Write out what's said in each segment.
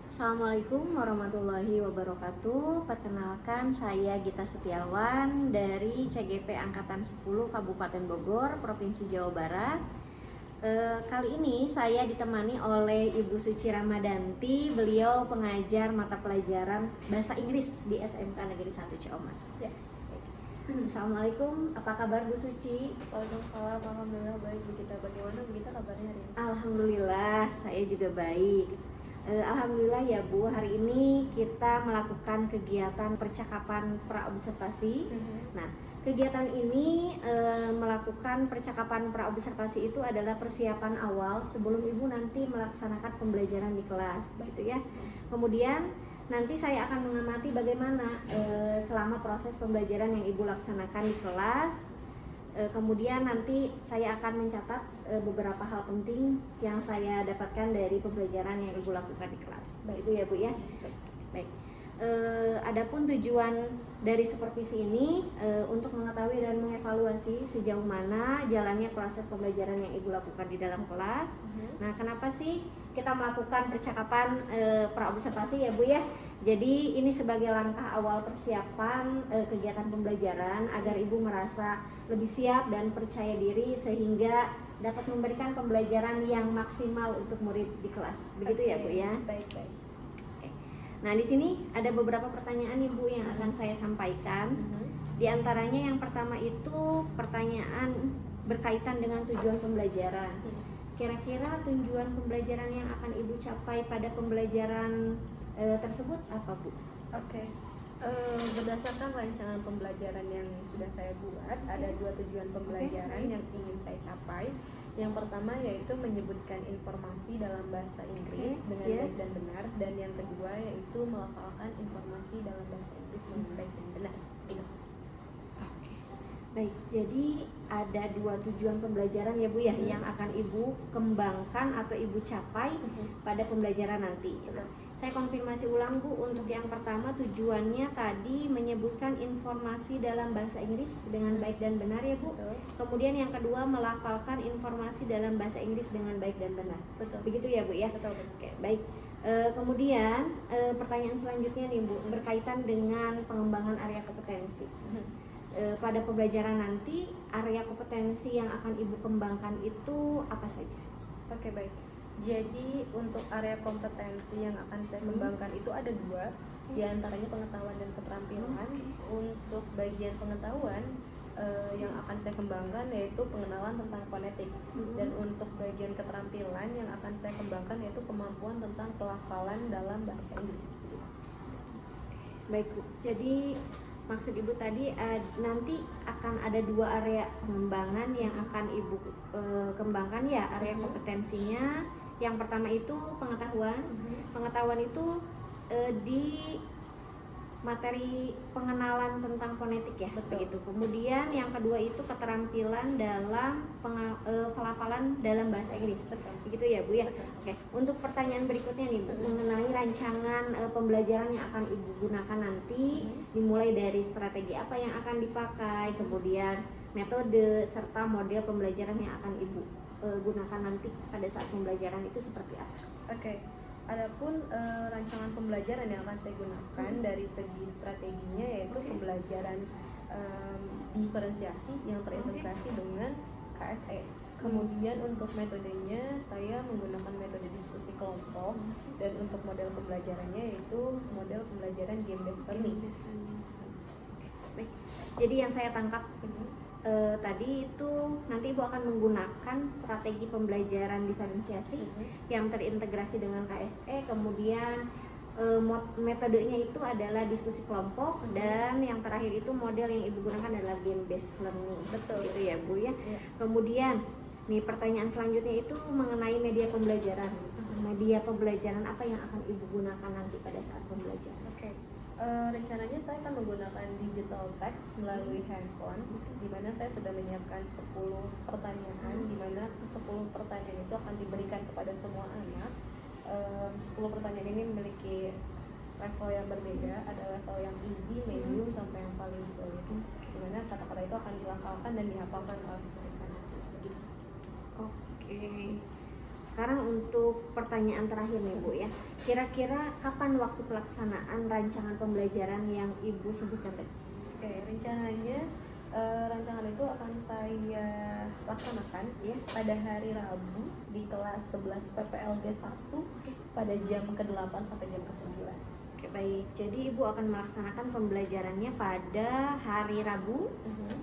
Assalamualaikum warahmatullahi wabarakatuh. Perkenalkan, saya Gita Setiawan dari CGP Angkatan 10 Kabupaten Bogor, Provinsi Jawa Barat. Kali ini saya ditemani oleh Ibu Suci Ramadanti. Beliau pengajar mata pelajaran Bahasa Inggris di SMK Negeri 1 Ciamas. Ya. Assalamualaikum, apa kabar Bu Suci? Waalaikumsalam, alhamdulillah baik Bu Gita. Bagaimana Bu Gita kabarnya hari ini? Alhamdulillah, saya juga baik. Alhamdulillah ya Bu, hari ini kita melakukan kegiatan percakapan praobservasi. Nah, kegiatan ini melakukan percakapan praobservasi itu adalah persiapan awal sebelum Ibu nanti melaksanakan pembelajaran di kelas, begitu ya. Kemudian nanti saya akan mengamati bagaimana selama proses pembelajaran yang Ibu laksanakan di kelas. Kemudian nanti saya akan mencatat beberapa hal penting yang saya dapatkan dari pembelajaran yang Ibu lakukan di kelas. Begitu ya Bu ya. Baik. Adapun tujuan dari supervisi ini untuk mengetahui dan mengevaluasi sejauh mana jalannya proses pembelajaran yang Ibu lakukan di dalam kelas. Nah, kenapa sih kita melakukan percakapan praobservasi ya Bu ya? Jadi ini sebagai langkah awal persiapan kegiatan pembelajaran agar Ibu merasa lebih siap dan percaya diri sehingga dapat memberikan pembelajaran yang maksimal untuk murid di kelas. Begitu ya Bu ya? Baik. Nah, di sini ada beberapa pertanyaan Ibu yang akan saya sampaikan. Di antaranya yang pertama itu pertanyaan berkaitan dengan tujuan pembelajaran. Kira-kira tujuan pembelajaran yang akan Ibu capai pada pembelajaran tersebut apa Bu? Oke. Berdasarkan rancangan pembelajaran yang sudah saya buat, ada dua tujuan pembelajaran yang ingin saya capai. Yang pertama yaitu menyebutkan informasi dalam bahasa Inggris dengan baik dan benar, dan yang kedua yaitu melafalkan informasi dalam bahasa Inggris dengan baik dan benar. Itu. Oke. Baik, jadi ada dua tujuan pembelajaran ya Bu ya yang akan Ibu kembangkan atau Ibu capai pada pembelajaran nanti. Saya konfirmasi ulang Bu, untuk yang pertama tujuannya tadi menyebutkan informasi dalam bahasa Inggris dengan baik dan benar ya Bu. Betul. Kemudian yang kedua melafalkan informasi dalam bahasa Inggris dengan baik dan benar. Betul. Begitu ya Bu ya? Betul. Oke, baik. Kemudian pertanyaan selanjutnya nih Bu, berkaitan dengan pengembangan area kompetensi. Pada pembelajaran nanti area kompetensi yang akan Ibu kembangkan itu apa saja? Oke, baik. Jadi untuk area kompetensi yang akan saya kembangkan itu ada dua, di antaranya pengetahuan dan keterampilan. Untuk bagian pengetahuan yang akan saya kembangkan yaitu pengenalan tentang fonetik, dan untuk bagian keterampilan yang akan saya kembangkan yaitu kemampuan tentang pelafalan dalam bahasa Inggris. Baik Bu, jadi maksud Ibu tadi nanti akan ada dua area pengembangan yang akan Ibu kembangkan ya, area kompetensinya. Yang pertama itu pengetahuan. Pengetahuan itu di materi pengenalan tentang fonetik ya, begitu. Kemudian yang kedua itu keterampilan dalam pelafalan dalam bahasa Inggris, begitu ya Bu ya. Oke. Untuk pertanyaan berikutnya nih Bu, mengenai rancangan pembelajaran yang akan Ibu gunakan nanti, dimulai dari strategi apa yang akan dipakai, kemudian metode serta model pembelajaran yang akan Ibu gunakan nanti pada saat pembelajaran itu seperti apa? Oke. Adapun rancangan pembelajaran yang akan saya gunakan dari segi strateginya yaitu pembelajaran diferensiasi yang terintegrasi dengan KSE. Kemudian untuk metodenya saya menggunakan metode diskusi kelompok, dan untuk model pembelajarannya yaitu model pembelajaran game based learning. Baik. Jadi yang saya tangkap tadi itu nanti Ibu akan menggunakan strategi pembelajaran diferensiasi yang terintegrasi dengan KSE, kemudian metodenya itu adalah diskusi kelompok, dan yang terakhir itu model yang Ibu gunakan adalah game based learning. Betul. Gitu ya Bu ya. Kemudian nih pertanyaan selanjutnya itu mengenai media pembelajaran. Media pembelajaran apa yang akan Ibu gunakan nanti pada saat pembelajaran? Oke. Rencananya saya akan menggunakan digital text melalui handphone, di mana saya sudah menyiapkan 10 pertanyaan, di mana 10 pertanyaan itu akan diberikan kepada semua anak. 10 pertanyaan ini memiliki level yang berbeda, ada level yang easy, medium, sampai yang paling sulit, di mana kata-kata itu akan dilafalkan dan dihafalkan oleh mereka nanti. Begitu. Oke. sekarang untuk pertanyaan terakhir nih Bu ya. Kira-kira kapan waktu pelaksanaan rancangan pembelajaran yang Ibu sebutkan tadi? Oke, rancangan itu akan saya laksanakan ya pada hari Rabu di kelas 11 PPLG 1 pada jam ke-8 sampai jam ke-9. Oke, baik. Jadi Ibu akan melaksanakan pembelajarannya pada hari Rabu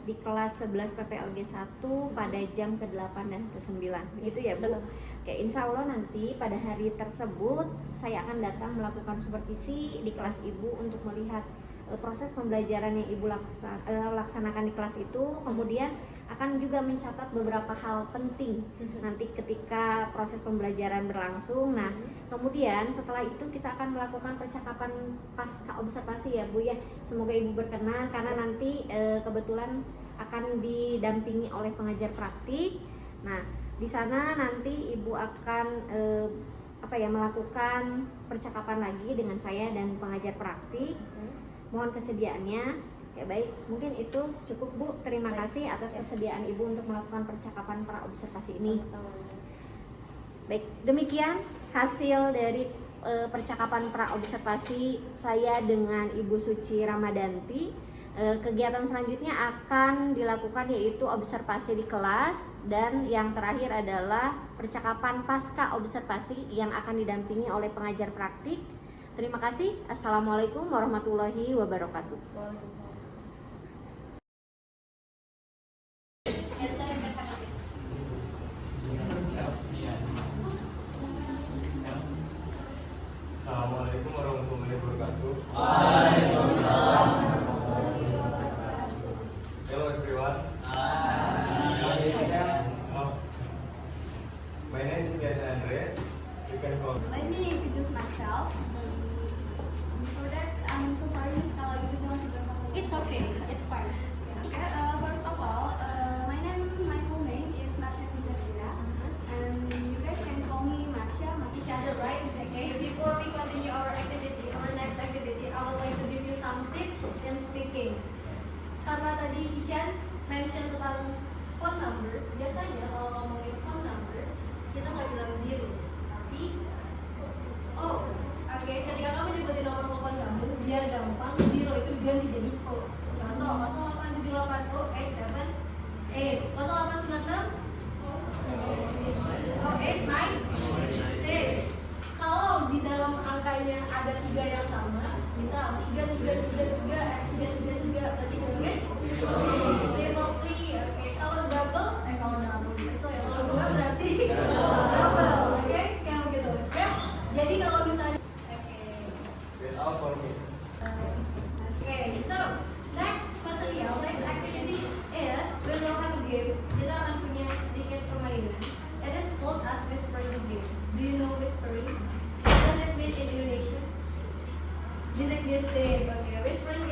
di kelas 11 PPLG 1 pada jam ke-8 dan ke-9. Begitu ya, Bu? Betul. Oke, insya Allah nanti pada hari tersebut saya akan datang melakukan supervisi di kelas Ibu untuk melihat proses pembelajaran yang Ibu laksanakan di kelas itu. Kemudian akan juga mencatat beberapa hal penting nanti ketika proses pembelajaran berlangsung. Nah, kemudian setelah itu kita akan melakukan percakapan pasca observasi ya Bu ya. Semoga Ibu berkenan karena nanti kebetulan akan didampingi oleh pengajar praktik. Nah, di sana nanti Ibu akan melakukan percakapan lagi dengan saya dan pengajar praktik. Mohon kesediaannya. Ya baik, mungkin itu cukup Bu. Terima kasih atas kesediaan Ibu untuk melakukan percakapan pra observasi ini. Baik, demikian hasil dari percakapan pra observasi saya dengan Ibu Suci Ramadanti. Kegiatan selanjutnya akan dilakukan yaitu observasi di kelas, dan yang terakhir adalah percakapan pasca observasi yang akan didampingi oleh pengajar praktik. Terima kasih. Assalamualaikum warahmatullahi wabarakatuh. Waalaikumsalam. Assalamualaikum warahmatullahi wabarakatuh. Waalaikumsalam. Hello everyone. My name is Gaza Andre. You can call me. Let me introduce myself. For that, I'm so sorry kalau gitu cuma sebentar. It's okay, it's fine. Okay, first of all, my full name is Masha Fizafira, and you guys can call me Masha, each other, right? Okay. Before we continue our activity, our next activity, I would like to give you some tips in speaking. Karena tadi Ican mention tentang phone number, biasanya kalau ngomongin phone number, kita nggak bilang zero, tapi ketika kamu nyebutin nomor telepon kamu, biar gampang, zero itu diganti jadi O. Contoh, 0878 0898 0896 0896. Kalau di dalam angkanya ada 3 yang sama, misal 3333, 333, berarti ngomongnya triple three. Oke, kalau double, kalau dua berarti double. Oke, kayak begitu. Ya, jadi kalau misalnya Get out for me. Okay, so next activity is we will have a game. Kita akan punya sedikit permainan. It is called as whispering game. Do you know whispering? What does it mean in Indonesia? Bisik-bisik. Okay, whispering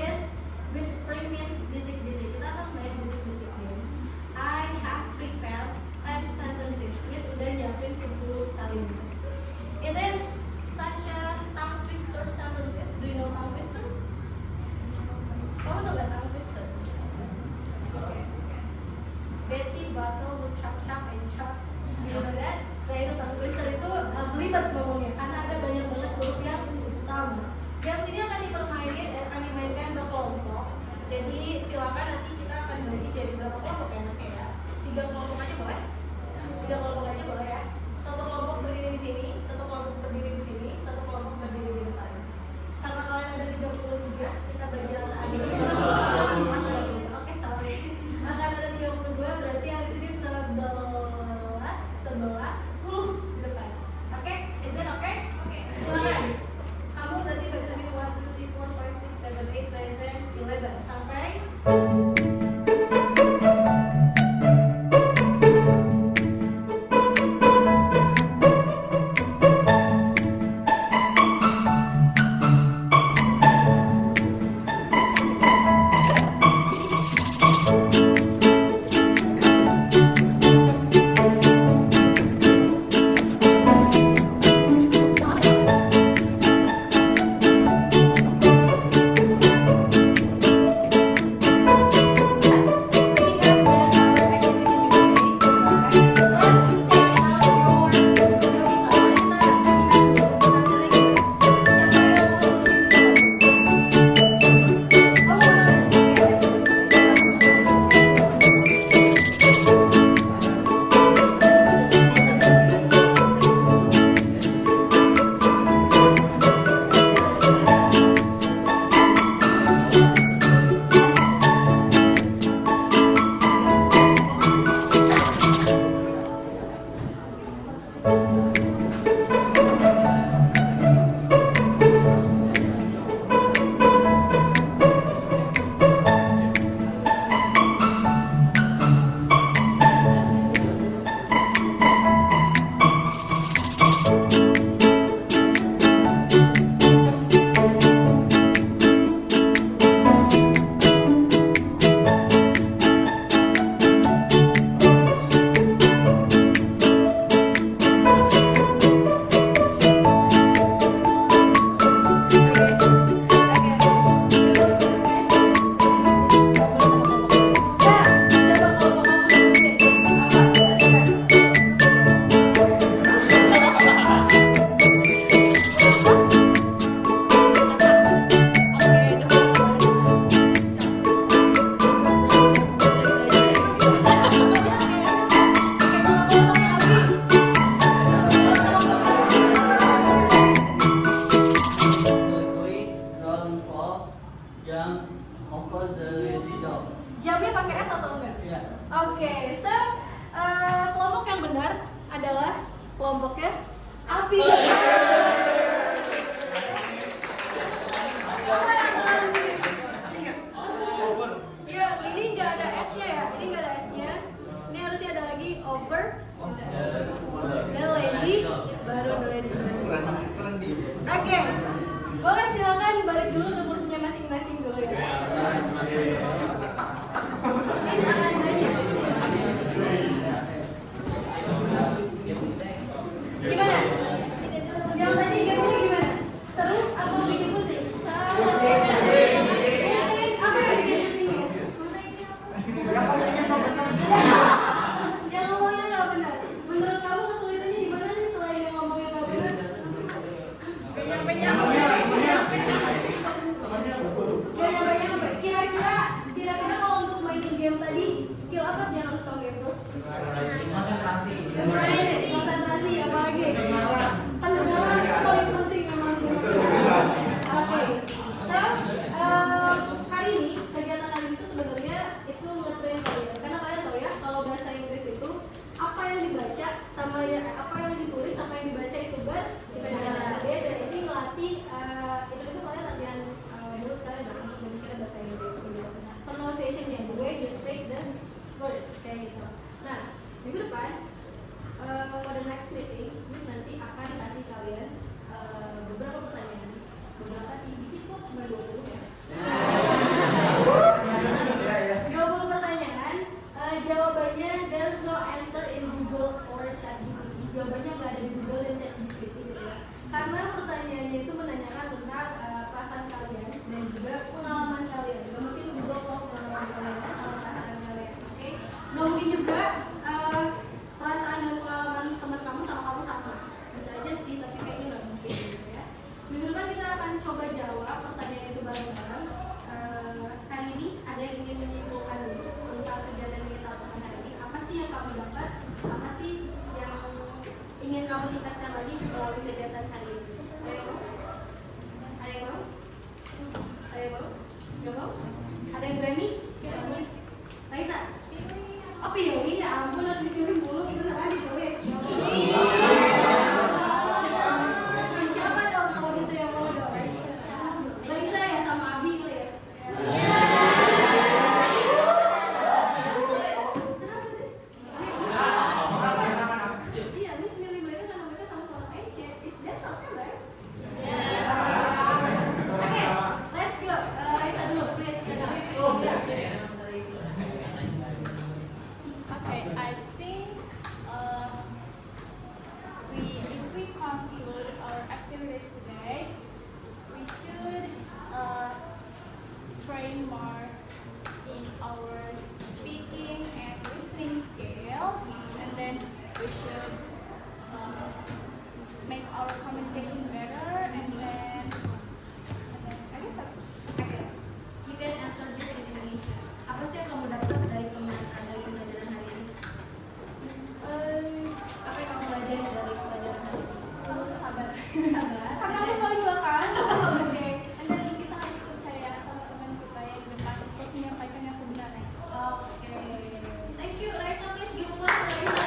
means bisik-bisik. Kita akan main bisik-bisik games. I have prepared 10 sentences. Miss udah nyiapin 10 kalimat. It is such a tongue twister sentences. Do you know tongue twister? Kamu tau gak tongue twister? Okay. Betty battle with chop and chop. You know that? Nah itu tongue twister itu belibet ngomongnya karena ada banyak banget huruf yang sama. Games ini akan dipermainin Miss akan nanya. Gimana? Yang tadi gamenya gimana? Seru atau bikin pusing? Apa yang bikin pusing? Yang ngomongnya nggak benar. Menurut kamu kesulitannya di mana sih selain yang ngomongnya nggak benar? Banyak apa? Kira-kira kalau untuk mainin game tadi skill apa sih yang harus kamu improve? Konsentrasi apa lagi? Pendengaran paling penting emang. Oke, so hari ini kegiatan hari itu sebenarnya itu nge-train kalian. Karena kalian tahu ya kalau bahasa Inggris itu apa yang dibaca sama apa yang ditulis sama yang dibaca itu berbeda. Jadi ngelatih itu kalian latihan mulut kalian untuk berbicara bahasa Inggris gitu. Pronunciation-nya, the way you speak the word kayak gitu. Nah, minggu depan pada next meeting, Miss nanti akan kasih kalian beberapa pertanyaan. Beberapa sih, dikit kok, cuma 20 ya. 20 pertanyaan, jawabannya there's no answer in Google or ChatGPT. Jawabannya nggak ada di Google dan ChatGPT gitu ya. Karena pertanyaannya itu menanyakan tentang perasaan kalian dan juga pengalaman kalian. Gak mungkin Google tahu pengalaman kalian sama perasaan kalian, oke? Gak mungkin juga perasaan dan pengalaman teman kamu sama kamu sama. Bisa aja sih, tapi kayaknya nggak mungkin gitu ya. Minggu depan kita akan coba jawab pertanyaan itu bareng-bareng. Kali ini ada yang ingin menyimpulkan dulu tentang kegiatan yang kita lakukan hari ini. Apa sih yang kamu dapat? Apa sih yang ingin kamu tingkatkan lagi melalui kegiatan hari ini? Ada yang mau? Ada yang mau? Ada yang mau? Gak mau? Ada yang berani? Raisa? Oh pilih ya ampun, harus dipilih mulu. Beneran dipilih? Siapa dong kalau gitu yang mau dong? Raisa ya sama Abi kali ya? Iya, Miss milih mereka karena mereka sama-sama Ece. That's okay, right? Okay, let's go. Raisa dulu, please. Okay, I think if we conclude our activities today, we should train more in our speaking and listening skills, and then we should make our communication better, and then I guess that's Okay, you can answer this in Indonesia. Apa sih yang kamu dapat dari pembelajaran hari ini? Apa yang kamu pelajari dari pelajaran hari ini? harus sabar. Sabar. Karena aku mau juga kan. Oke. And then kita harus percaya sama teman kita yang depan untuk menyampaikan yang sebenarnya. Oke. Thank you, Raisa. Please give applause for Raisa.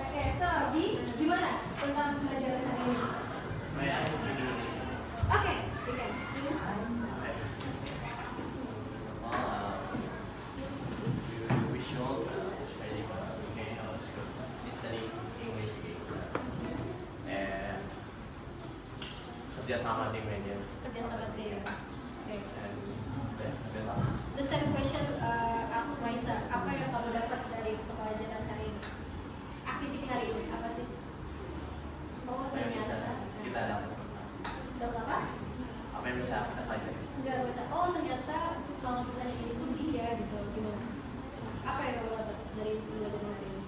Oke, so Abi, gimana tentang pelajaran hari ini? Oke, you can. You start. We should study English and kerjasama tim media Kerja sama tim. Oke. dan kerjasama. The same question as Raisa. Apa yang kamu dapat dari pelajaran hari ini? Aktiviti hari ini apa sih? Oh Apa yang bisa ternyata. kita dapat? Dapat apa? Apa yang bisa kita pelajari? Enggak bisa. Oh ternyata kalau misalnya ini pun dia gitu. Gimana? Apa yang kamu dapat dari pelajaran hari ini?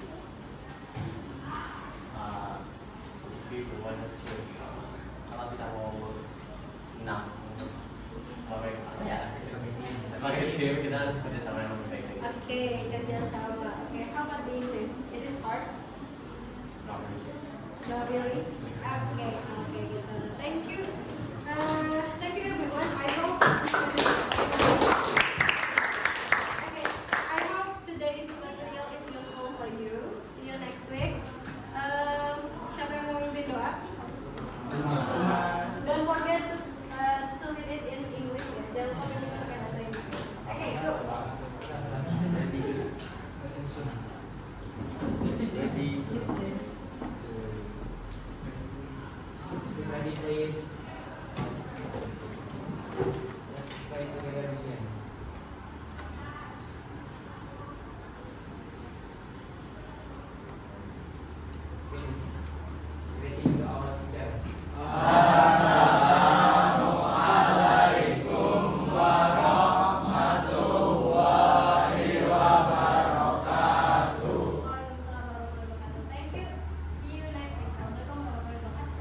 If we want to kalau kita mau menang apa ya? Sebagai tim kita harus kerjasama yang lebih baik. Oke, kerja sama. Oke, how about the English? It is hard? Not really? Okay, gitu. Thank you. Thank you everyone. I hope okay, I hope today's material is useful for you. See you next week. Siapa yang mau mimpin doa? Don't forget to read it in English ya. Jangan lupa pakai bahasa Inggris. Okay, go. please greeting to our teacher. Waalaikumsalam warahmatullahi wabarakatuh. Thank you. See you next week. Assalamualaikum warahmatullahi wabarakatuh.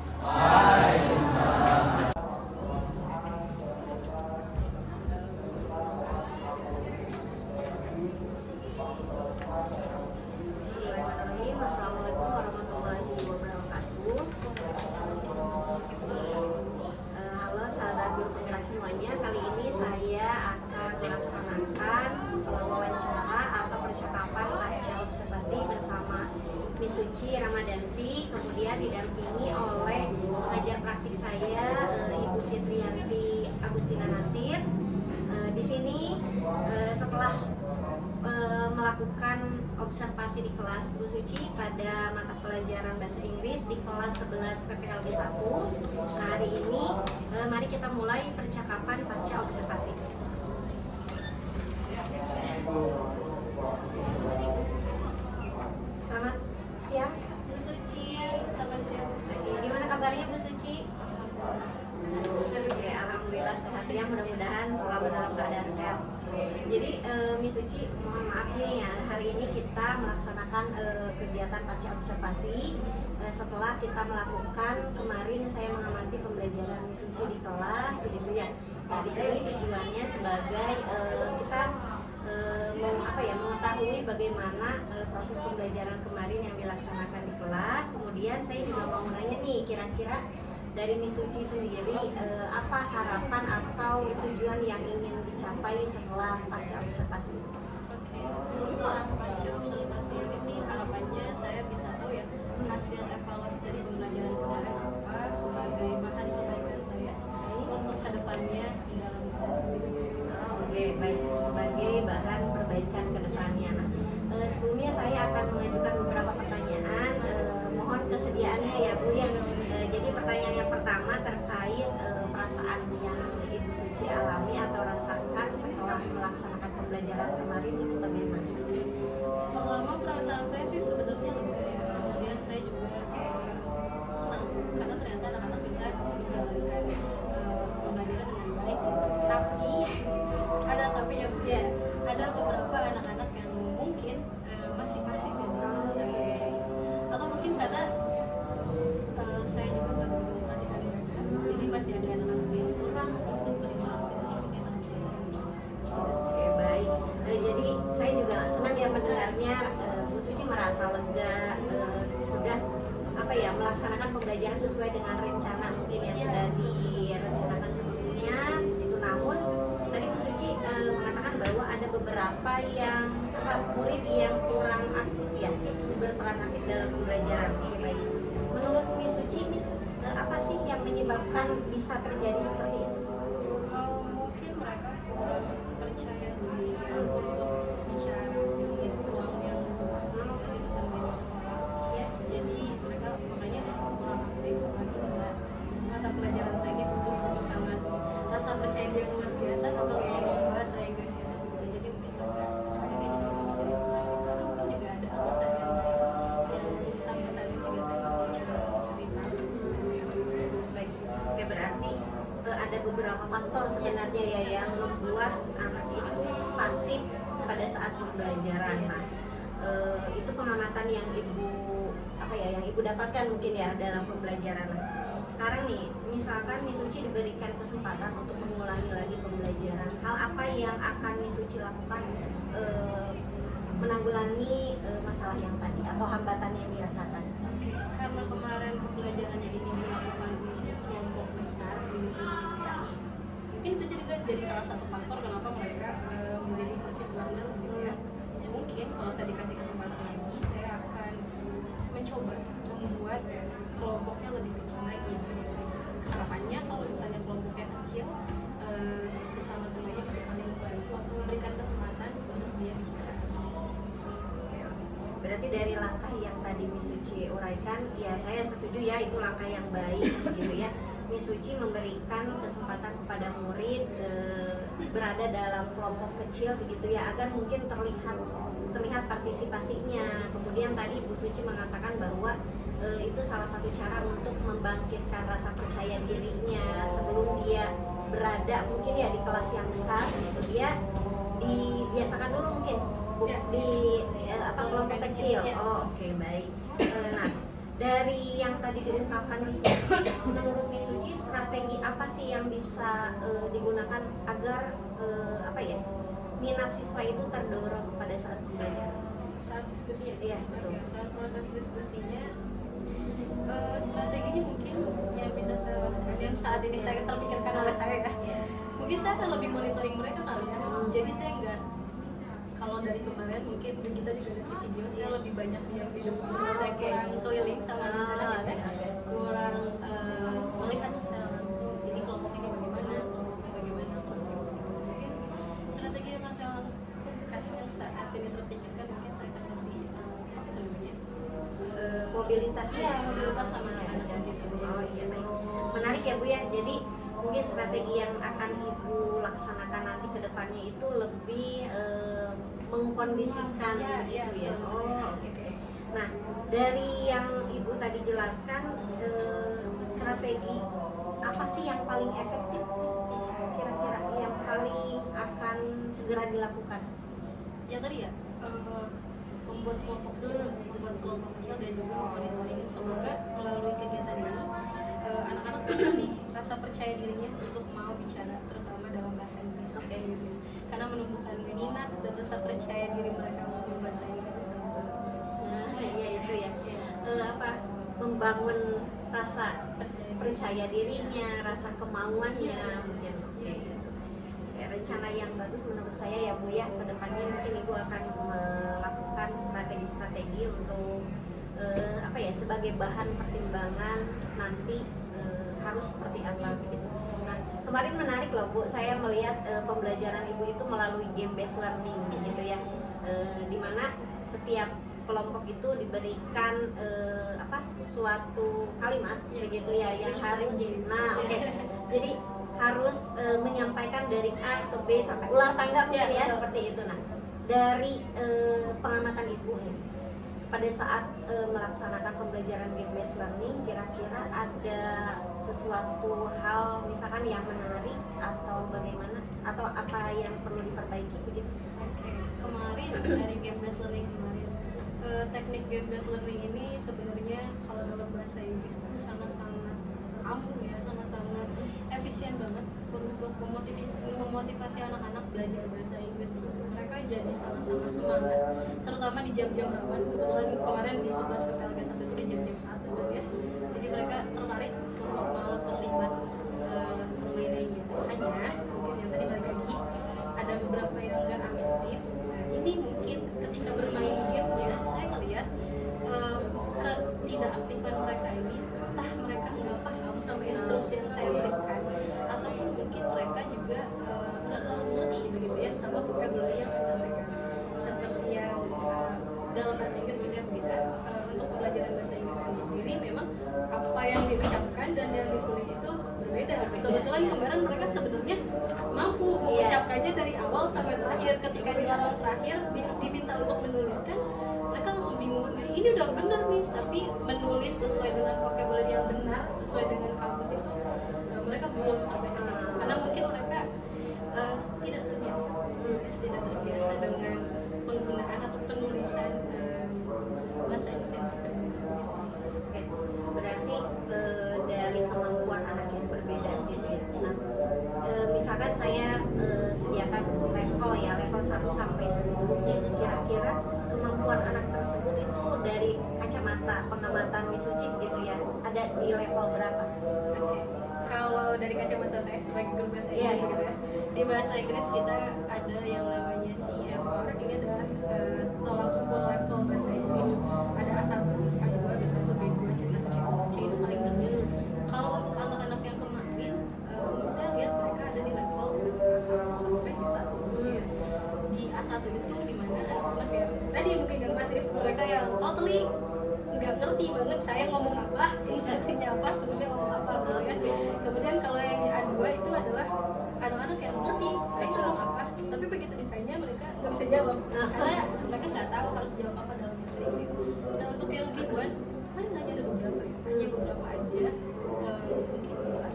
Bismillahirrahmanirrahim. Assalamualaikum warahmatullahi wabarakatuh. Halo sahabat guru penggerak semuanya. Kali ini saya akan melaksanakan wawancara atau percakapan pasca observasi bersama Miss Suci Ramadanti, kemudian didampingi oleh pengajar praktik saya Ibu Fitriyanti Agustina Nasir. Di sini setelah melakukan observasi di kelas Bu Suci pada mata pelajaran bahasa Inggris di kelas 11 PPLB 1. Nah, hari ini mari kita mulai percakapan pasca observasi. Selamat siang Bu Suci. Selamat siang. Gimana kabarnya Bu Suci? Oke, alhamdulillah sehat ya, mudah-mudahan selalu dalam keadaan sehat. Jadi Miss Suci, mohon maaf nih ya, hari ini kita melaksanakan kegiatan pasca observasi setelah kita melakukan kemarin saya mengamati pembelajaran Miss Suci di kelas begitu ya. Nah, di sini tujuannya sebagai kita mengetahui bagaimana proses pembelajaran kemarin yang dilaksanakan di kelas. Kemudian saya juga mau nanya nih, kira-kira dari Miss Suci sendiri apa harapan atau tujuan yang ingin dicapai setelah pasca observasi? Oke, setelah pasca observasi ini sih harapannya saya bisa tahu ya hasil evaluasi dari pembelajaran kemarin apa sebagai bahan kebaikan saya untuk kedepannya di dalam kelas ini. Oke, baik, sebagai bahan perbaikan ke depannya. Nah, sebelumnya saya akan mengajukan beberapa pertanyaan. Mohon kesediaannya ya Bu ya. Jadi pertanyaan yang pertama terkait perasaan yang Ibu Suci alami atau rasakan setelah melaksanakan pembelajaran kemarin itu bagaimana? Pertama perasaan saya sih sebenarnya lega ya. Kemudian saya juga senang karena ternyata anak-anak bisa menjalankan pembelajaran dengan baik. Tapi tapi yang ya, ada beberapa anak-anak yang mungkin masih pasif ya di kelas atau mungkin karena saya juga nggak begitu memperhatikan mereka. Jadi masih ada anak-anak yang kurang ikut berinteraksi dalam kegiatan pembelajaran. Oke, baik. Jadi saya juga senang ya mendengarnya Bu Suci merasa lega sudah melaksanakan pembelajaran sesuai dengan rencana mungkin yang sudah direncanakan sebelumnya itu. Namun tadi Bu Suci mengatakan bahwa ada beberapa yang murid yang kurang aktif ya, berperan aktif dalam pembelajaran. Oke, baik. Menurut Miss Suci ini apa sih yang menyebabkan bisa terjadi seperti itu? Mungkin mereka kurang percaya diri untuk bicara di ruang yang luas di depan banyak orang. Ya, jadi mereka makanya kurang aktif lagi karena mata pelajaran saya ini butuh sangat rasa percaya diri yang luar biasa untuk bahasa Inggris gitu. Jadi mungkin mereka kayaknya jadi lebih bicara Inggris. Juga ada alasan yang sampai saat ini juga saya masih coba cari tahu. Baik, oke, berarti ada beberapa faktor sebenarnya ya yang membuat anak itu pasif pada saat pembelajaran. Nah, itu pengamatan yang ibu dapatkan mungkin ya dalam pembelajaran. Nah, sekarang nih, misalkan Miss Suci diberikan kesempatan untuk mengulangi lagi pembelajaran, hal apa yang akan Miss Suci lakukan untuk menanggulangi masalah yang tadi atau hambatan yang dirasakan? Oke, karena kemarin pembelajarannya ini dilakukan untuk kelompok besar begitu ya. Mungkin itu jadi salah satu faktor kenapa mereka menjadi pasif learner begitu ya. Mungkin kalau saya dikasih kesempatan lagi, saya akan mencoba membuat kelompoknya lebih kecil lagi. Harapannya kalau misalnya kelompoknya kecil, sesama temannya bisa saling membantu atau memberikan kesempatan untuk dia bicara. Berarti dari langkah yang tadi Miss Suci uraikan, ya saya setuju ya, itu langkah yang baik gitu ya. Miss Suci memberikan kesempatan kepada murid berada dalam kelompok kecil begitu ya, agar mungkin terlihat terlihat partisipasinya. Kemudian tadi Bu Suci mengatakan bahwa itu salah satu cara untuk membangkitkan rasa percaya dirinya sebelum dia berada mungkin ya di kelas yang besar gitu. Dia dibiasakan dulu mungkin Bu, di kelompok kecil. Oke, baik. Nah, dari yang tadi diungkapkan Miss Suci, menurut Miss Suci strategi apa sih yang bisa digunakan agar minat siswa itu terdorong pada saat pembelajaran? Saat diskusinya, Iya, betul. Oke, saat proses diskusinya, strateginya mungkin yang bisa saya lakukan, yang saat ini saya terpikirkan oleh saya ya, mungkin saya akan lebih monitoring mereka kali ya. Jadi saya nggak, kalau dari kemarin mungkin kita juga ada di video, saya lebih banyak diam di depan, saya kurang keliling sama anak-anak ya, kurang melihat secara langsung ini kelompok ini bagaimana, kelompok ini bagaimana, mungkin strategi yang akan saya lakukan yang saat ini terpikirkan, mungkin saya akan lebih mobilitas sama anak-anak gitu. Oh iya, baik. Menarik ya Bu ya. Jadi mungkin strategi yang akan Ibu laksanakan nanti ke depannya itu lebih mengkondisikan gitu ya. Oh, oke. Nah, dari yang Ibu tadi jelaskan, strategi apa sih yang paling efektif kira-kira yang paling akan segera dilakukan? Ya tadi ya, membuat kelompok kecil dan juga monitoring. Semoga melalui kegiatan ini anak-anak punya nih rasa percaya dirinya untuk mau bicara, terutama dalam bahasa Inggris kayak gitu. Karena menumbuhkan minat dan rasa percaya diri mereka untuk bahasa Inggris sangat-sangat. Nah, ya itu ya. Membangun rasa percaya dirinya, rasa kemauannya mungkin. Oke, gitu. Ya, rencana yang bagus menurut saya ya Bu ya. Kedepannya mungkin Ibu akan melakukan strategi-strategi untuk sebagai bahan pertimbangan nanti harus seperti apa gitu. Nah, kemarin menarik loh Bu, saya melihat pembelajaran Ibu itu melalui game based learning gitu ya, dimana setiap kelompok itu diberikan suatu kalimat begitu ya yang harus jadi harus menyampaikan dari A ke B sampai ulang tangga mungkin ya seperti itu. Nah, dari pengamatan Ibu nih pada saat melaksanakan pembelajaran game based learning, kira-kira ada sesuatu hal misalkan yang menarik atau bagaimana atau apa yang perlu diperbaiki begitu? Oke, kemarin dari game based learning kemarin, teknik game based learning ini sebenarnya kalau dalam bahasa Inggris itu sangat-sangat ampuh ya, sangat-sangat efisien banget untuk memotivasi anak-anak belajar bahasa Inggris. Mereka jadi sama-sama semangat, terutama di jam-jam rawan. Kebetulan kemarin di 11 PPLG 1 itu di jam-jam 1 kan ya, jadi mereka tertarik untuk mau terlibat permainannya. Hanya mungkin yang tadi balik lagi ada beberapa yang nggak aktif. Nah, ini mungkin ketika bermain game ya, saya ngelihat ketidakaktifan mereka ini, entah mereka nggak paham sama instruksi yang saya berikan, ataupun mungkin mereka juga nggak terlalu ngerti begitu ya sama vocabulary yang saya sampaikan. Seperti yang dalam bahasa Inggris gitu ya, begitu untuk pembelajaran bahasa Inggris sendiri memang apa yang diucapkan dan yang ditulis itu berbeda. Kebetulan kemarin mereka sebenarnya mampu mengucapkannya dari awal sampai terakhir. Ketika di halaman terakhir diminta untuk menuliskan, mereka langsung bingung sendiri. Ini udah benar Miss, tapi menulis sesuai dengan vocabulary yang benar, sesuai dengan kamus itu mereka belum sampai ke sana. Karena mungkin mereka tidak terbiasa dengan penggunaan atau penulisan bahasa Indonesia. Oke, berarti dari kemampuan anak yang berbeda gitu ya. Nah, misalkan saya sediakan level 1 sampai 10, kira-kira kemampuan anak tersebut itu dari kacamata pengamatan Miss Suci begitu ya, ada di level berapa? Oke. Kalau dari kacamata saya sebagai guru bahasa Inggris gitu ya, di bahasa Inggris kita ada yang namanya CFR. Ini adalah tolak ukur level bahasa Inggris. Ada A1, A2, B1, B2, C1, C2. C itu paling tinggi. Kalau untuk anak-anak yang kemarin, saya lihat mereka ada di level A1 sampai B1. Di A1 itu dimana anak-anak yang tadi mungkin yang pasif, mereka yang totally nggak ngerti banget saya ngomong apa, instruksinya apa, kemudian ngomong apa ya. Kemudian kalau yang di A2 itu adalah anak-anak yang ngerti saya ngomong apa, tapi begitu ditanya mereka nggak bisa jawab karena mereka nggak tahu harus jawab apa dalam bahasa Inggris. Nah untuk yang biduan paling hanya ada beberapa ya, hanya beberapa aja, mungkin 3 orang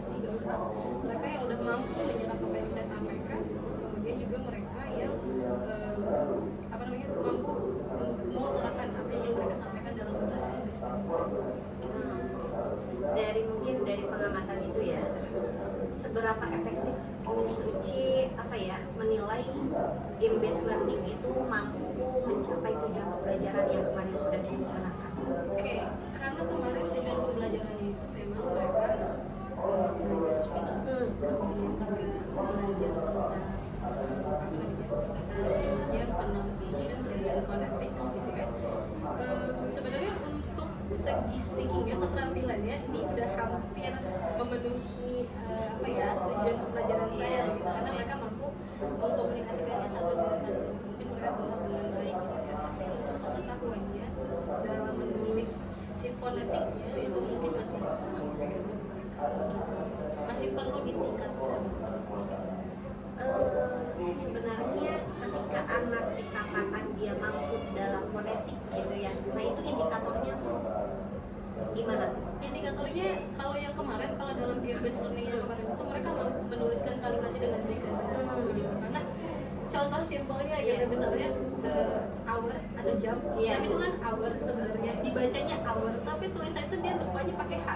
mereka yang udah mampu menyerap apa yang saya sampaikan, kemudian juga mereka yang mampu mengutarakan apa yang mereka sampaikan dalam bahasa Inggris. Dari pengamatan itu ya, seberapa efektif Miss Uci menilai game based learning itu mampu mencapai tujuan pembelajaran yang kemarin sudah direncanakan? Oke, karena kemarin tujuan pembelajarannya itu memang mereka belajar speaking, kemudian juga belajar tentang kita sebutnya pronunciation dan phonetics gitu kan. Sebenarnya untuk segi speakingnya, keterampilannya ini udah hampir memenuhi tujuan pembelajaran saya gitu, karena mereka mampu mengkomunikasikannya satu dengan satu, mungkin mereka benar-benar baik gitu ya. Tapi untuk pengetahuannya dalam menulis si fonetiknya itu mungkin masih perlu ditingkatkan. Sebenarnya ketika anak dikatakan dia mampu dalam fonetik gitu ya, nah itu indikatornya tuh gimana tuh? Indikatornya kalau yang kemarin, kalau dalam game based learning yang kemarin itu mereka mampu menuliskan kalimatnya dengan baik dan benar begitu. Karena contoh simpelnya gitu, misalnya hour atau jam, jam itu kan hour sebenarnya, dibacanya hour, tapi tulisan itu dia depannya pakai H.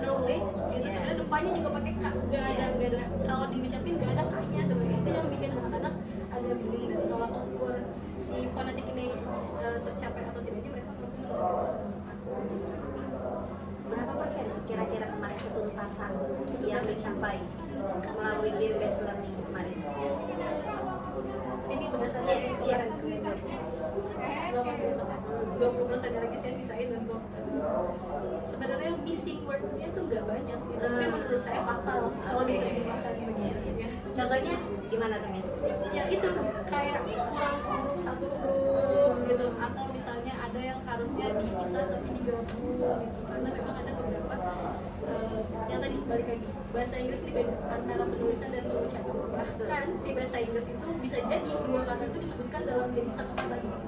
Knowledge gitu, sebenarnya depannya juga pakai K, nggak ada kalau diucapin nggak ada K-nya sebenarnya. Itu yang bikin anak-anak agak bingung, dan tolak ukur si fonetik ini tercapai atau tidaknya mereka mampu menuliskan itu dengan tepat. Berapa persen kira-kira kemarin ketuntasan yang dicapai melalui game based learning kemarin? Ini berdasarkan kemarin 20% lagi saya sisain untuk sebenarnya missing word-nya tuh nggak banyak sih, tapi menurut saya fatal kalau diterjemahkan begitu ya. Contohnya gimana tuh Miss? Ya itu kayak kurang huruf satu huruf gitu, atau misalnya ada yang harusnya dipisah tapi digabung gitu, karena memang ada beberapa yang tadi balik lagi bahasa Inggris ini beda antara penulisan dan pengucapan. Bahkan di bahasa Inggris itu bisa jadi 2 kata itu disebutkan dalam jadi 1 kata gitu.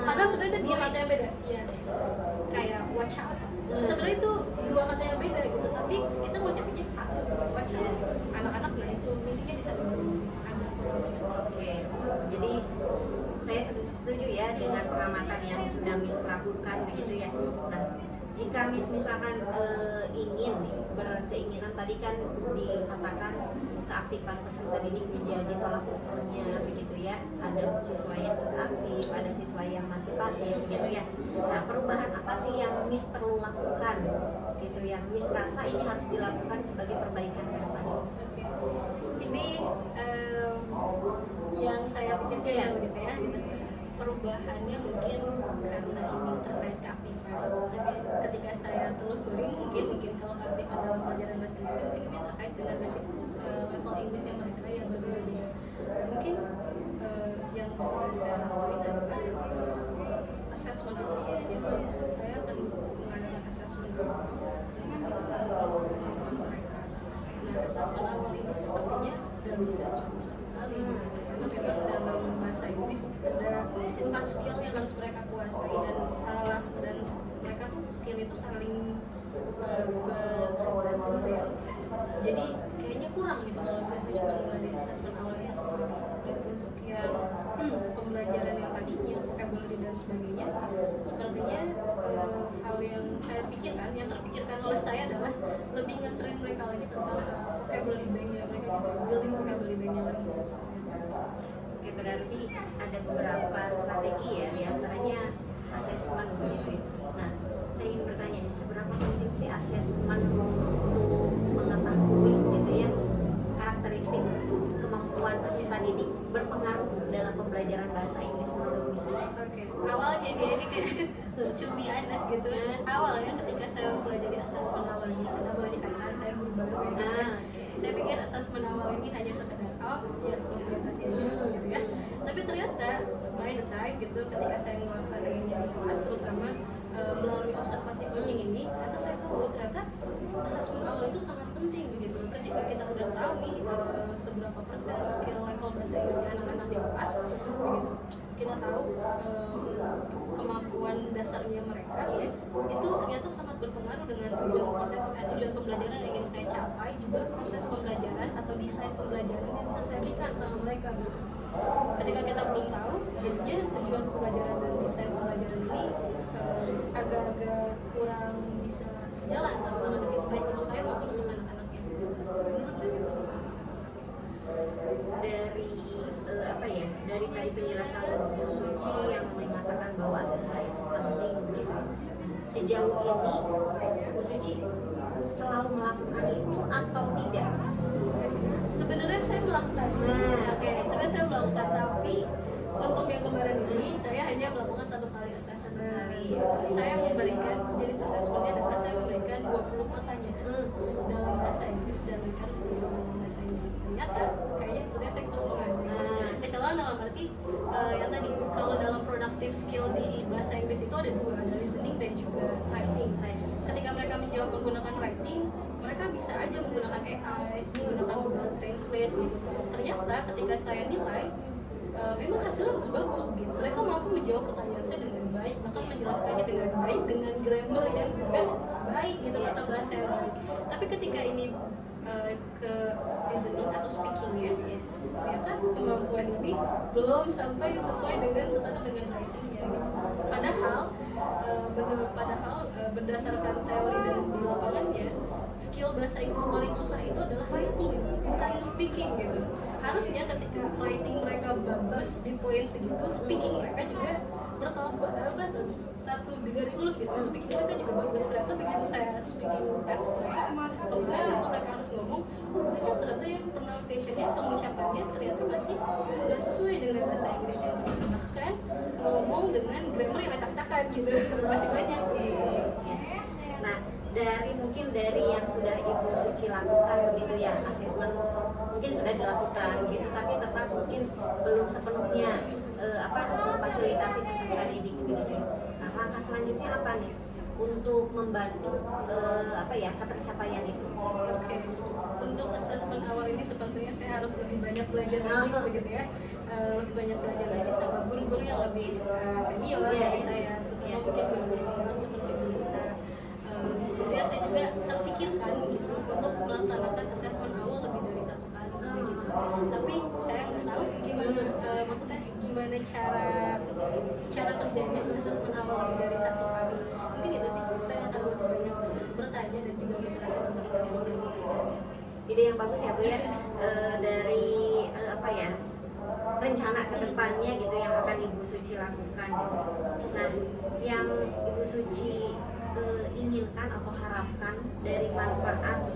Padahal sebenarnya ada 2 kata yang beda. Ya, kayak watch out. Sebenarnya itu 2 kata yang beda gitu, tapi kita ngucapinnya 1 watch out. Anak-anak nah itu misinya di 1 ada. Oke, jadi saya setuju ya dengan pengamatan yang sudah Miss lakukan begitu ya. Nah, jika Miss misalkan ingin nih, berkeinginan, tadi kan dikatakan keaktifan peserta didik menjadi tolak ukurnya begitu ya. Ada siswa yang sudah aktif, ada siswa yang masih pasif begitu ya. Nah, perubahan apa sih yang Miss perlu lakukan gitu, yang Miss rasa ini harus dilakukan sebagai perbaikan ke depan? Ini yang saya pikirkan ya begitu ya gitu. Perubahannya mungkin karena ini terkait keaktifan. Nanti ketika saya telusuri mungkin kalau keaktifan dalam pelajaran bahasa Inggris mungkin ini terkait dengan basic level Inggris yang mereka yang berbeda-beda. Dan mungkin yang akan saya lakuin adalah assessment awal. Jadi saya akan mengadakan assessment awal dengan mengetahui kemampuan mereka. Nah, assessment awal ini sepertinya nggak bisa cukup 1 kali, karena memang dalam bahasa Inggris ada 4 skill yang harus mereka kuasai, dan mereka tuh skill itu saling berkaitan gitu ya. Jadi kayaknya kurang gitu kalau misalnya saya cuma ngadain assessment awalnya 1 kali. Dan untuk yang pembelajaran yang tadinya vocabulary dan sebagainya, sepertinya hal yang saya pikirkan, yang terpikirkan oleh saya adalah lebih nge-train mereka lagi tentang vocabulary bank-nya mereka gitu, building vocabulary bank-nya lagi siswanya. Oke, berarti ada beberapa strategi ya, diantaranya asesmen begitu ya. Nah, saya ingin bertanya nih, seberapa penting sih asesmen untuk mengetahui gitu ya karakteristik kemampuan peserta didik berpengaruh dalam pembelajaran bahasa Inggris menurut Miss Uci? Oke, awalnya dia ini kayak to be honest gitu. Awalnya ketika saya mempelajari asesmen awal ini, karena boleh dikatakan saya guru baru ya gitu ya. Saya pikir asesmen awal ini hanya sekedar ya implementasi gitu ya. Tapi ternyata by the time gitu, ketika saya melaksanakannya di kelas, terutama melalui observasi coaching ini, ternyata saya tahu ternyata asesmen awal itu sangat penting begitu. ketika kita udah tahu nih seberapa persen skill level bahasa Inggris anak-anak di kelas, begitu kita tahu kemampuan dasarnya mereka, ya, itu ternyata sangat berpengaruh dengan tujuan pembelajaran yang ingin saya capai, juga proses pembelajaran atau desain pembelajaran yang bisa saya berikan sama mereka. Gitu. Ketika kita belum tahu, jadinya tujuan pembelajaran dan desain pembelajaran ini agak-agak kurang bisa sejalan sama anak-anak itu, baik untuk saya maupun untuk anak-anaknya. Menurut saya sih itu. Dari tadi penjelasan Bu Suci yang mengatakan bahwa asesmen itu penting begitu. Sejauh ini Bu Suci selalu melakukan itu atau tidak? Sebenarnya saya melakukan, sebenarnya saya melakukan, tapi untuk yang kemarin ini saya hanya melakukan 1 kali assessment. Saya memberikan jenis assessmentnya adalah saya memberikan 20 pertanyaan dalam bahasa Inggris dan mereka harus menjawab dalam bahasa Inggris. Ternyata kayaknya sepertinya saya kecolongan. Kecolongan dalam arti yang tadi, kalau dalam productive skill di bahasa Inggris itu ada 2, ada listening dan juga writing. Ketika mereka menjawab menggunakan writing, mereka bisa aja menggunakan AI, menggunakan Google Translate gitu. Ternyata ketika saya nilai, memang hasilnya bagus-bagus begitu. Mereka mampu menjawab pertanyaan saya dengan baik, bahkan menjelaskannya dengan baik, dengan grammar yang juga baik gitu, kata bahasa yang baik. Tapi ketika ini ke listening atau speakingnya, ya, ternyata kemampuan ini belum sampai sesuai dengan setara dengan writingnya. Gitu. Padahal berdasarkan teori dan di lapangannya, skill bahasa Inggris paling susah itu adalah writing, bukan speaking gitu. Harusnya ketika writing mereka bagus di poin segitu, speaking mereka juga satu di garis lurus gitu. Speaking mereka juga bagus. Ternyata begitu saya speaking test mereka kemarin itu mereka harus ngomong, mereka ternyata yang pronunciation-nya, pengucapannya ternyata masih nggak sesuai dengan bahasa Inggris yang bahkan ngomong dengan grammar yang acak-acakan gitu. Masih banyak. Nah, dari yang sudah Ibu Suci lakukan begitu ya, asesmen mungkin sudah dilakukan begitu, tapi tetap mungkin belum sepenuhnya fasilitasi peserta didik begitu ya. Nah, langkah selanjutnya apa nih untuk membantu ketercapaian itu? Oke. Untuk asesmen awal ini sepertinya saya harus lebih banyak belajar lagi begitu ya. Lebih banyak belajar lagi sama guru-guru yang lebih senior dari saya, terutama mungkin guru-guru tinggal seperti Bu Gita. Kemudian saya juga terpikirkan gitu untuk melaksanakan asesmen awal lebih dari 1 kali begitu. Tapi saya nggak tahu gimana gimana cara kerjanya asesmen awal lebih dari 1 kali. Mungkin itu sih, saya akan lebih banyak bertanya dan juga literasi tentang asesmen. Ide yang bagus ya Bu ya. Dari rencana kedepannya gitu yang akan Ibu Suci lakukan gitu. Nah, yang Ibu Suci inginkan atau harapkan dari manfaat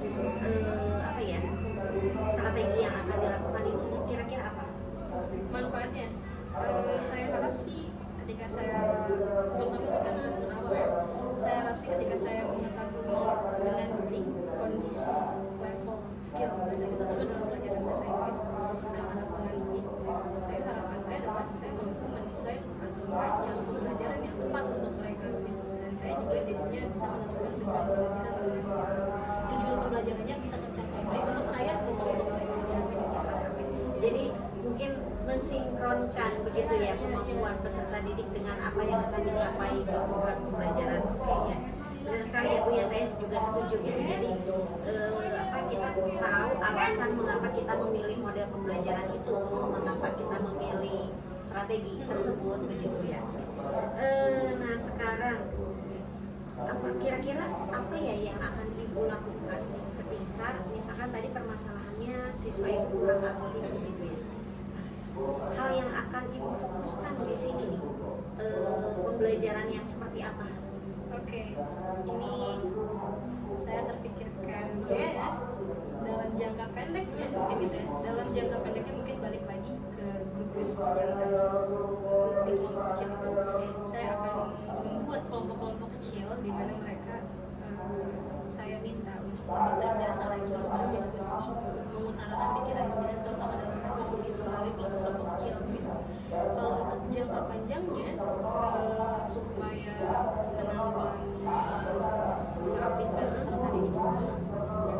strategi yang akan dilakukan itu kira-kira apa? Manfaatnya, saya harap sih ketika saya, terutama untuk asesmen awal ya, saya harap sih ketika saya mengetahui dengan baik kondisi level skill bahasa Inggris, terutama dalam pelajaran bahasa Inggris anak-anak dengan baik, harapan saya adalah saya mampu mendesain atau merancang pembelajaran yang tepat untuk mereka gitu. Dan saya juga jadinya bisa menentukan tujuan pembelajarannya bisa tercapai baik untuk saya maupun untuk mereka. Jadi mungkin mensinkronkan begitu ya kemampuan peserta didik dengan apa yang akan dicapai di tujuan pembelajaran. Oke ya, benar sekali ya Bu ya, saya juga setuju gitu. Jadi kita tahu alasan mengapa kita memilih model pembelajaran itu, mengapa kita memilih strategi tersebut begitu ya. Nah sekarang kira-kira apa ya yang akan Ibu lakukan ketika misalkan tadi permasalahannya siswa itu kurang aktif begitu ya. Hal yang akan Ibu fokuskan di sini nih, pembelajaran yang seperti apa? Oke, ini saya terpikirkan ya dalam jangka pendek ya, gitu ya. Dalam jangka pendeknya mungkin balik lagi ke grup diskusi yang tadi di kelompok kecil itu. Saya akan membuat kelompok-kelompok kecil di mana mereka saya minta untuk lebih terbiasa lagi berdiskusi, mengutarakan pikirannya, terutama dalam bahasa Inggris melalui kelompok-kelompok kecil gitu. Kalau untuk jangka panjangnya, supaya menanggulangi keaktifan peserta didik,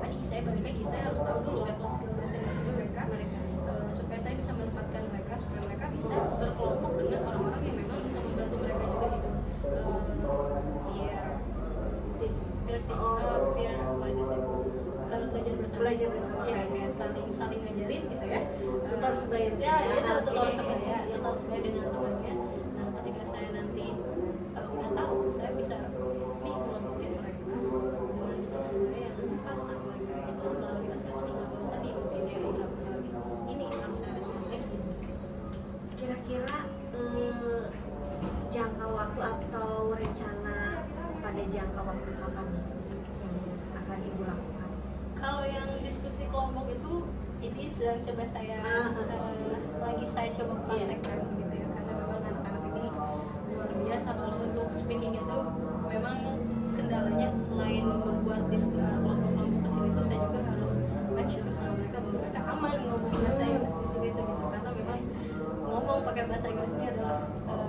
tadi saya balik lagi, saya harus tahu dulu level skill masing-masing mereka supaya saya bisa manfaatkan mereka, supaya mereka bisa berkelompok dengan orang-orang yang memang bisa membantu mereka juga gitu. Belajar bersama ya, kayak saling ngajarin gitu ya, tutor sebaya tutor sebaya dengan temannya. Nah ketika saya nanti udah tahu, saya bisa nih kelompokin mereka dengan tutor sebaya yang pas sama mereka itu melalui assessment level tadi mungkin ya beberapa hal ini harus saya cek gitu. Kira-kira jangka waktu atau rencana pada jangka waktu kapan nih yang akan ibu lakukan? Kalau yang diskusi kelompok itu ini sedang coba saya lagi saya coba praktekkan begitu ya, karena memang anak-anak ini luar biasa. Kalau untuk speaking itu memang kendalanya selain membuat kelompok-kelompok kecil itu, saya juga harus make sure sama mereka bahwa mereka aman ngomong bahasa Inggris di sini itu gitu, karena memang ngomong pakai bahasa Inggris ini adalah kalau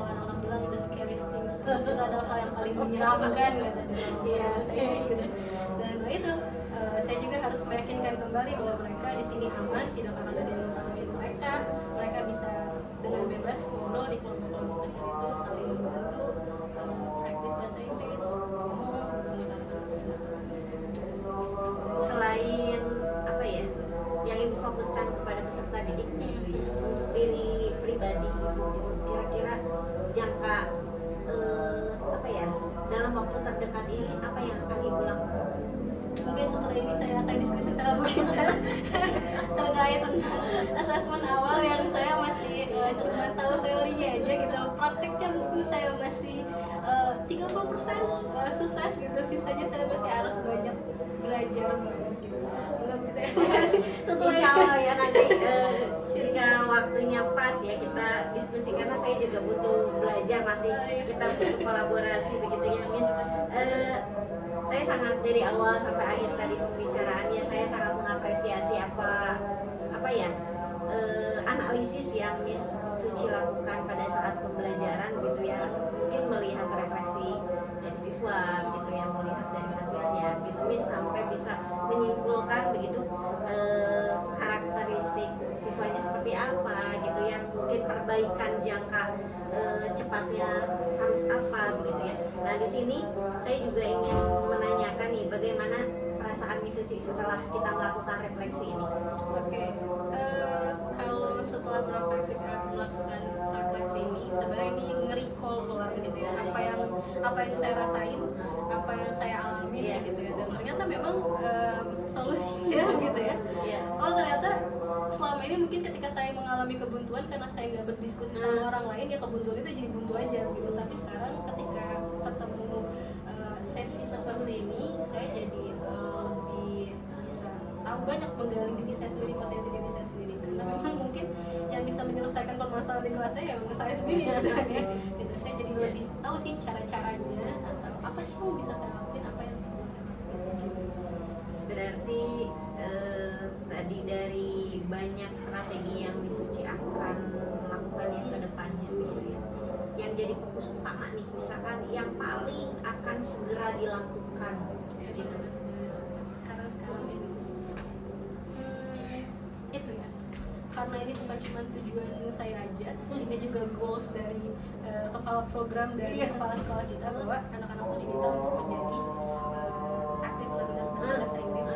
anak-anak bilang the scariest things, itu adalah hal yang paling menyeramkan gitu. Iya, saya gitu. Dan itu saya juga harus meyakinkan kembali bahwa mereka di sini aman, tidak akan ada yang ngetawain mereka. Mereka bisa dengan bebas ngobrol di kelompok-kelompok kecil itu, saling membantu, praktis bahasa Inggris, ngomong, Selain apa ya, yang ibu fokuskan kepada peserta didik gitu ya, untuk diri pribadi ibu gitu, kira-kira jangka apa ya, dalam waktu terdekat ini apa yang akan ibu lakukan? Mungkin setelah ini saya akan diskusi sama kita terkait tentang asesmen awal yang saya masih cuma tahu teorinya aja gitu, prakteknya mungkin saya masih 30% sukses gitu, sisanya saya masih harus banyak belajar banget gitu. Insya Allah ya nanti jika waktunya pas ya kita diskusi, karena saya juga butuh belajar, masih kita butuh kolaborasi begitu ya Miss. Saya sangat dari awal sampai akhir tadi pembicaraannya saya sangat mengapresiasi apa ya analisis yang Miss Suci lakukan pada saat pembelajaran gitu ya, mungkin melihat refleksi dari siswa gitu ya, melihat dari hasilnya gitu Miss sampai bisa menyimpulkan begitu karakteristik siswanya seperti apa gitu ya, mungkin perbaikan jangka cepatnya harus apa begitu ya. Nah di sini saya juga ingin menanyakan nih, bagaimana perasaan Miss Suci setelah kita melakukan refleksi ini? Oke, kalau setelah melakukan refleksi ini, sebenarnya ini nge-recall ulang gitu ya, apa yang saya rasain, apa yang saya alami gitu ya, dan ternyata memang solusinya gitu ya. Oh ternyata selama ini mungkin ketika saya mengalami kebuntuan karena saya nggak berdiskusi sama orang lain, ya kebuntuan itu jadi buntu aja gitu. Tapi sekarang ketika ketemu sesi seperti ini, saya jadi lebih bisa tahu banyak menggali diri saya sendiri, potensi diri saya sendiri, karena memang mungkin yang bisa menyelesaikan permasalahan di kelas saya ya saya sendiri ya gitu. Saya jadi lebih tahu sih cara-caranya atau apa sih yang bisa saya lakuin, apa yang saya bisa lakuin. Berarti tadi dari banyak strategi yang Miss Suci akan melakukan yang ke depannya begitu ya, yang jadi fokus utama nih misalkan yang paling akan segera dilakukan gitu Mas. Sekarang ini itu ya, karena ini bukan cuma tujuan saya aja, ini juga goals dari kepala program dari kepala sekolah kita, bahwa anak-anak itu diminta untuk menjadi aktif learner bahasa Inggris.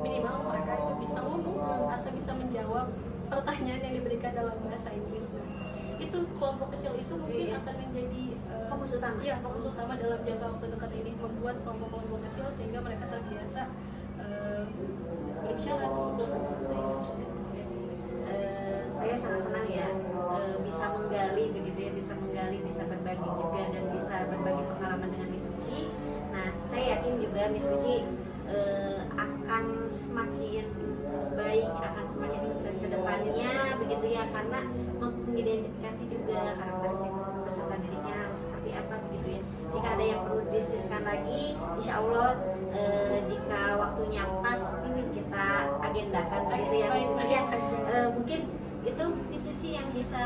Minimal mereka itu bisa ngomong atau bisa menjawab pertanyaan yang diberikan dalam bahasa Inggris. Nah, itu kelompok kecil itu mungkin akan menjadi Fokus utama. Ya, fokus utama dalam jangka waktu dekat ini, membuat kelompok-kelompok kecil sehingga mereka terbiasa berbicara atau ngobrol bahasa Inggris. Saya sangat senang ya bisa menggali begitu ya, bisa menggali, bisa berbagi juga dan bisa berbagi pengalaman dengan Miss Suci. Nah, saya yakin juga Miss Suci akan semakin baik, akan semakin sukses ke depannya begitu ya, karena mengidentifikasi juga karakteristik peserta didiknya harus seperti apa begitu ya. Jika ada yang perlu didiskusikan lagi, insya Allah jika waktunya pas kita agendakan begitu ya Miss Suci ya. Mungkin itu Miss Suci yang bisa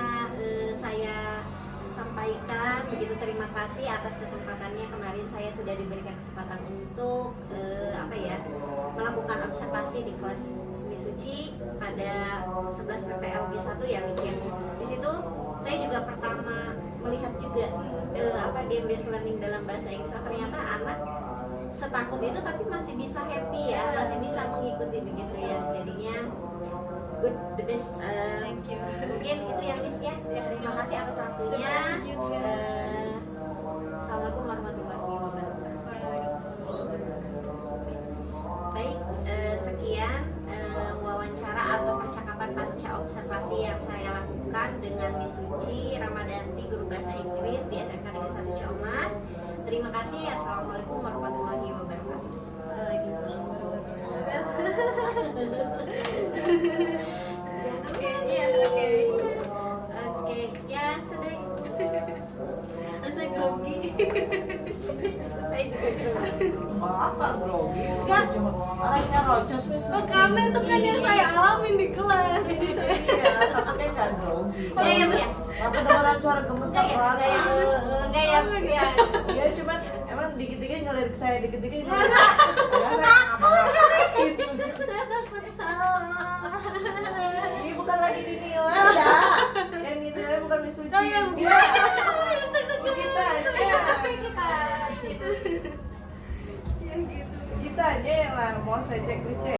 saya sampaikan sampaikan. Begitu terima kasih atas kesempatannya. Kemarin saya sudah diberikan kesempatan untuk melakukan observasi di kelas Miss Suci pada 11 PPLG 1 ya Miss ya. Di situ saya juga pertama melihat juga game based learning dalam bahasa Inggris. Ternyata anak setakut itu tapi masih bisa happy ya, masih bisa mengikuti begitu ya. Jadinya good, the best. Thank you. Mungkin itu ya Miss ya. Terima kasih atas waktunya. Assalamualaikum warahmatullahi wabarakatuh. Baik, sekian wawancara atau percakapan pasca observasi yang saya lakukan dengan Miss Suci Ramadanti, guru bahasa Inggris di SMK Negeri 1 Ciamas. Terima kasih. Assalamualaikum warahmatullahi wabarakatuh. Waalaikumsalam warahmatullahi Oke, ya sudah. Saya grogi. Saya juga grogi. Bapak grogi. Enggak. Cuma orangnya rocos Miss. Oh, karena itu kan yang saya alamin di kelas. Jadi saya Iya, tapi kayak nggak grogi. Enggak ya, Bu ya? Apa dengeran suara gemetar Enggak ya. Ya cuman emang dikit-dikit ngelirik saya dikit-dikit. Padahal saya ngapa-ngapain. Ini bukan lagi dinilai ya. Yang dinilai bukan Miss Suci. Oh iya, bukan. Kita aja. Kita ya gitu. Kita aja yang mau saya checklist cek.